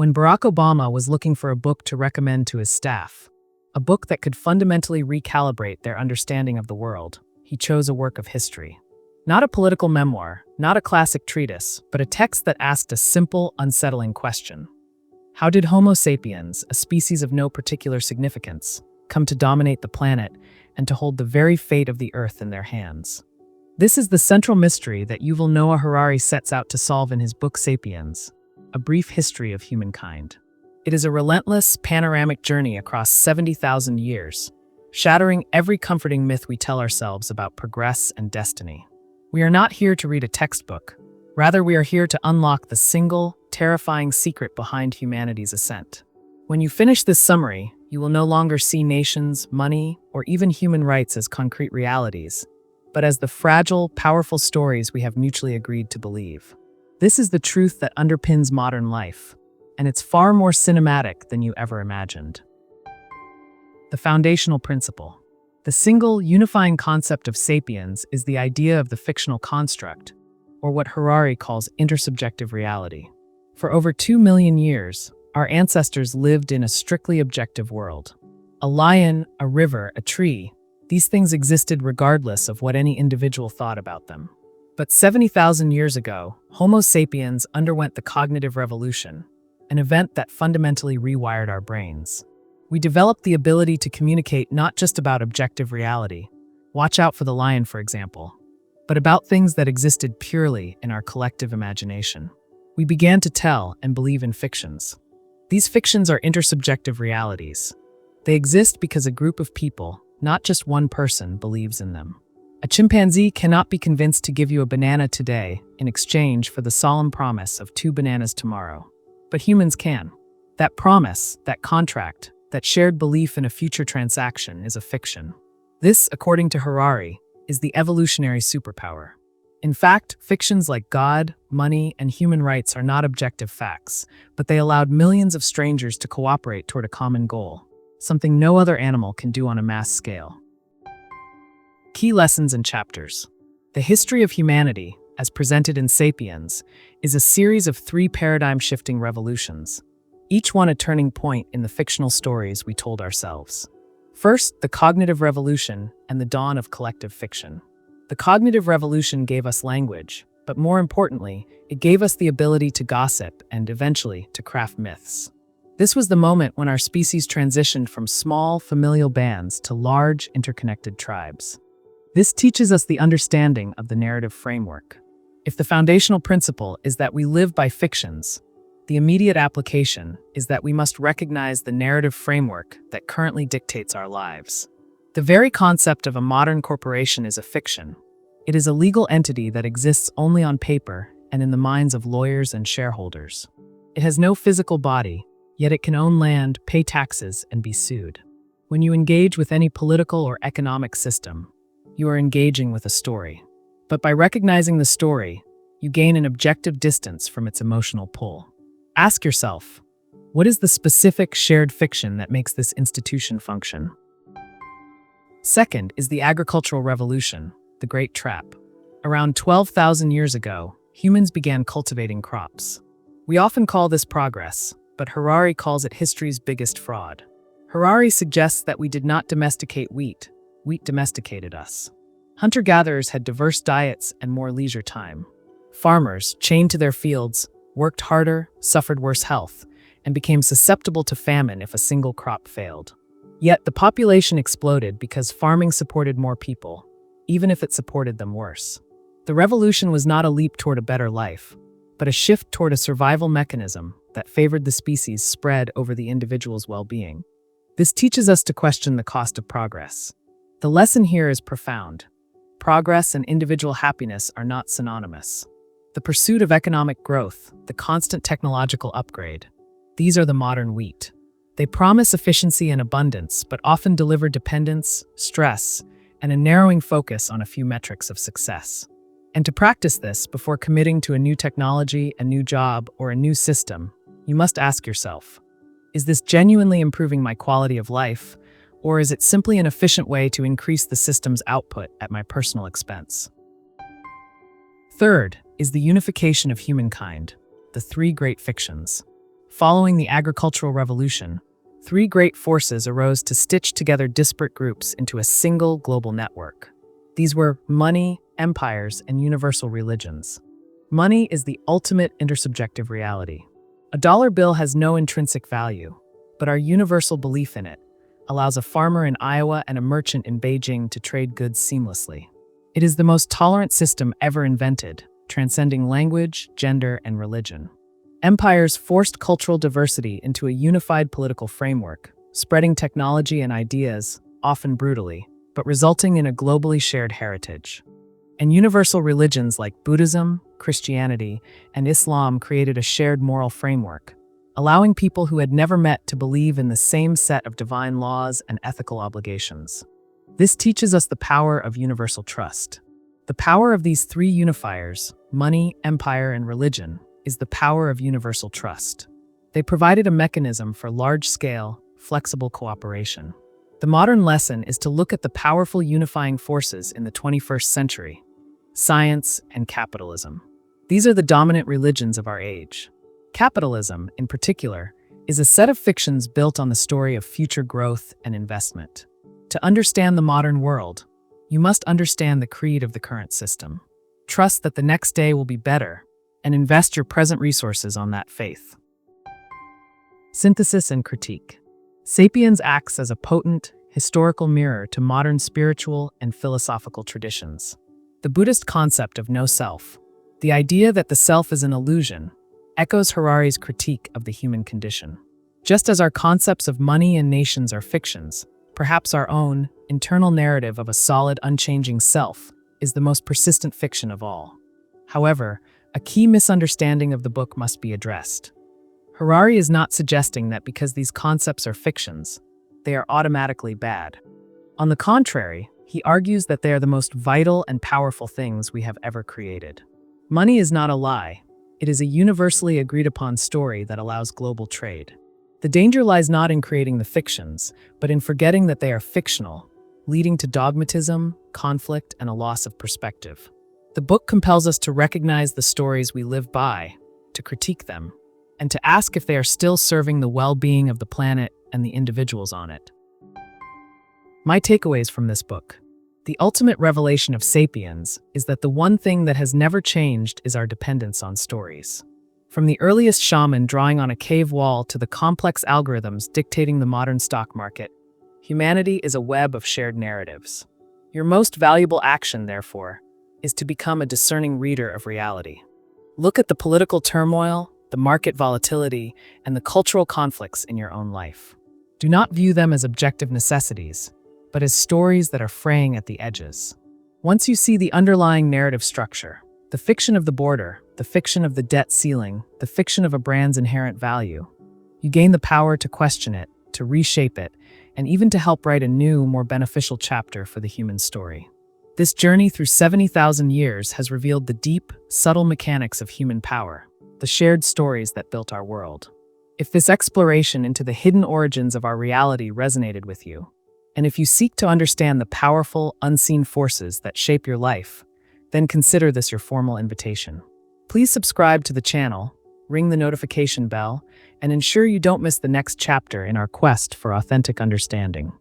when Barack Obama was looking for a book to recommend to his staff, a book that could fundamentally recalibrate their understanding of the world, he chose a work of history. Not a political memoir, not a classic treatise, but a text that asked a simple, unsettling question. How did Homo sapiens, a species of no particular significance, come to dominate the planet and to hold the very fate of the Earth in their hands? This is the central mystery that Yuval Noah Harari sets out to solve in his book Sapiens, A Brief History of Humankind. It is a relentless, panoramic journey across 70,000 years, shattering every comforting myth we tell ourselves about progress and destiny. We are not here to read a textbook. Rather, we are here to unlock the single, terrifying secret behind humanity's ascent. When you finish this summary, you will no longer see nations, money, or even human rights as concrete realities, but as the fragile, powerful stories we have mutually agreed to believe. This is the truth that underpins modern life, and it's far more cinematic than you ever imagined. The foundational principle. The single, unifying concept of sapiens is the idea of the fictional construct, or what Harari calls intersubjective reality. For over 2 million years, our ancestors lived in a strictly objective world. A lion, a river, a tree, these things existed regardless of what any individual thought about them. But 70,000 years ago, Homo sapiens underwent the cognitive revolution, an event that fundamentally rewired our brains. We developed the ability to communicate not just about objective reality, watch out for the lion, for example, but about things that existed purely in our collective imagination. We began to tell and believe in fictions. These fictions are intersubjective realities. They exist because a group of people, not just one person, believes in them. A chimpanzee cannot be convinced to give you a banana today in exchange for the solemn promise of 2 bananas tomorrow. But humans can. That promise, that contract, that shared belief in a future transaction is a fiction. This, according to Harari, is the evolutionary superpower. In fact, fictions like God, money, and human rights are not objective facts, but they allowed millions of strangers to cooperate toward a common goal, something no other animal can do on a mass scale. Key lessons and chapters. The history of humanity, as presented in Sapiens, is a series of 3 paradigm-shifting revolutions, each one a turning point in the fictional stories we told ourselves. First, the cognitive revolution and the dawn of collective fiction. The cognitive revolution gave us language, but more importantly, it gave us the ability to gossip and, eventually, to craft myths. This was the moment when our species transitioned from small, familial bands to large, interconnected tribes. This teaches us the understanding of the narrative framework. If the foundational principle is that we live by fictions, the immediate application is that we must recognize the narrative framework that currently dictates our lives. The very concept of a modern corporation is a fiction. It is a legal entity that exists only on paper and in the minds of lawyers and shareholders. It has no physical body, yet it can own land, pay taxes, and be sued. When you engage with any political or economic system, you are engaging with a story. But by recognizing the story, you gain an objective distance from its emotional pull. Ask yourself, what is the specific shared fiction that makes this institution function? Second is the agricultural revolution, the Great Trap. Around 12,000 years ago, humans began cultivating crops. We often call this progress, but Harari calls it history's biggest fraud. Harari suggests that we did not domesticate wheat, wheat domesticated us. Hunter-gatherers had diverse diets and more leisure time. Farmers, chained to their fields, worked harder, suffered worse health, and became susceptible to famine if a single crop failed. Yet the population exploded because farming supported more people, even if it supported them worse. The revolution was not a leap toward a better life, but a shift toward a survival mechanism that favored the species spread over the individual's well-being. This teaches us to question the cost of progress. The lesson here is profound. Progress and individual happiness are not synonymous. The pursuit of economic growth, the constant technological upgrade, these are the modern wheat. They promise efficiency and abundance, but often deliver dependence, stress, and a narrowing focus on a few metrics of success. And to practice this before committing to a new technology, a new job, or a new system, you must ask yourself, is this genuinely improving my quality of life, or is it simply an efficient way to increase the system's output at my personal expense? Third is the unification of humankind, the 3 great fictions. Following the agricultural revolution, three great forces arose to stitch together disparate groups into a single global network. These were money, empires, and universal religions. Money is the ultimate intersubjective reality. A dollar bill has no intrinsic value, but our universal belief in it allows a farmer in Iowa and a merchant in Beijing to trade goods seamlessly. It is the most tolerant system ever invented, transcending language, gender, and religion. Empires forced cultural diversity into a unified political framework, spreading technology and ideas, often brutally, but resulting in a globally shared heritage. And universal religions like Buddhism, Christianity, and Islam created a shared moral framework, allowing people who had never met to believe in the same set of divine laws and ethical obligations. This teaches us the power of universal trust. The power of these three unifiers, money, empire, and religion, is the power of universal trust. They provided a mechanism for large-scale, flexible cooperation. The modern lesson is to look at the powerful unifying forces in the 21st century: science and capitalism. These are the dominant religions of our age. Capitalism, in particular, is a set of fictions built on the story of future growth and investment. To understand the modern world, you must understand the creed of the current system. Trust that the next day will be better, and invest your present resources on that faith. Synthesis and critique. Sapiens acts as a potent, historical mirror to modern spiritual and philosophical traditions. The Buddhist concept of no self, the idea that the self is an illusion, echoes Harari's critique of the human condition. Just as our concepts of money and nations are fictions, perhaps our own internal narrative of a solid, unchanging self is the most persistent fiction of all. However, a key misunderstanding of the book must be addressed. Harari is not suggesting that because these concepts are fictions, they are automatically bad. On the contrary, he argues that they are the most vital and powerful things we have ever created. Money is not a lie. It is a universally agreed-upon story that allows global trade. The danger lies not in creating the fictions, but in forgetting that they are fictional, leading to dogmatism, conflict, and a loss of perspective. The book compels us to recognize the stories we live by, to critique them, and to ask if they are still serving the well-being of the planet and the individuals on it. My takeaways from this book. The ultimate revelation of Sapiens is that the one thing that has never changed is our dependence on stories. From the earliest shaman drawing on a cave wall to the complex algorithms dictating the modern stock market, humanity is a web of shared narratives. Your most valuable action, therefore, is to become a discerning reader of reality. Look at the political turmoil, the market volatility, and the cultural conflicts in your own life. Do not view them as objective necessities, but as stories that are fraying at the edges. Once you see the underlying narrative structure, the fiction of the border, the fiction of the debt ceiling, the fiction of a brand's inherent value, you gain the power to question it, to reshape it, and even to help write a new, more beneficial chapter for the human story. This journey through 70,000 years has revealed the deep, subtle mechanics of human power, the shared stories that built our world. If this exploration into the hidden origins of our reality resonated with you, and if you seek to understand the powerful, unseen forces that shape your life, then consider this your formal invitation. Please subscribe to the channel, ring the notification bell, and ensure you don't miss the next chapter in our quest for authentic understanding.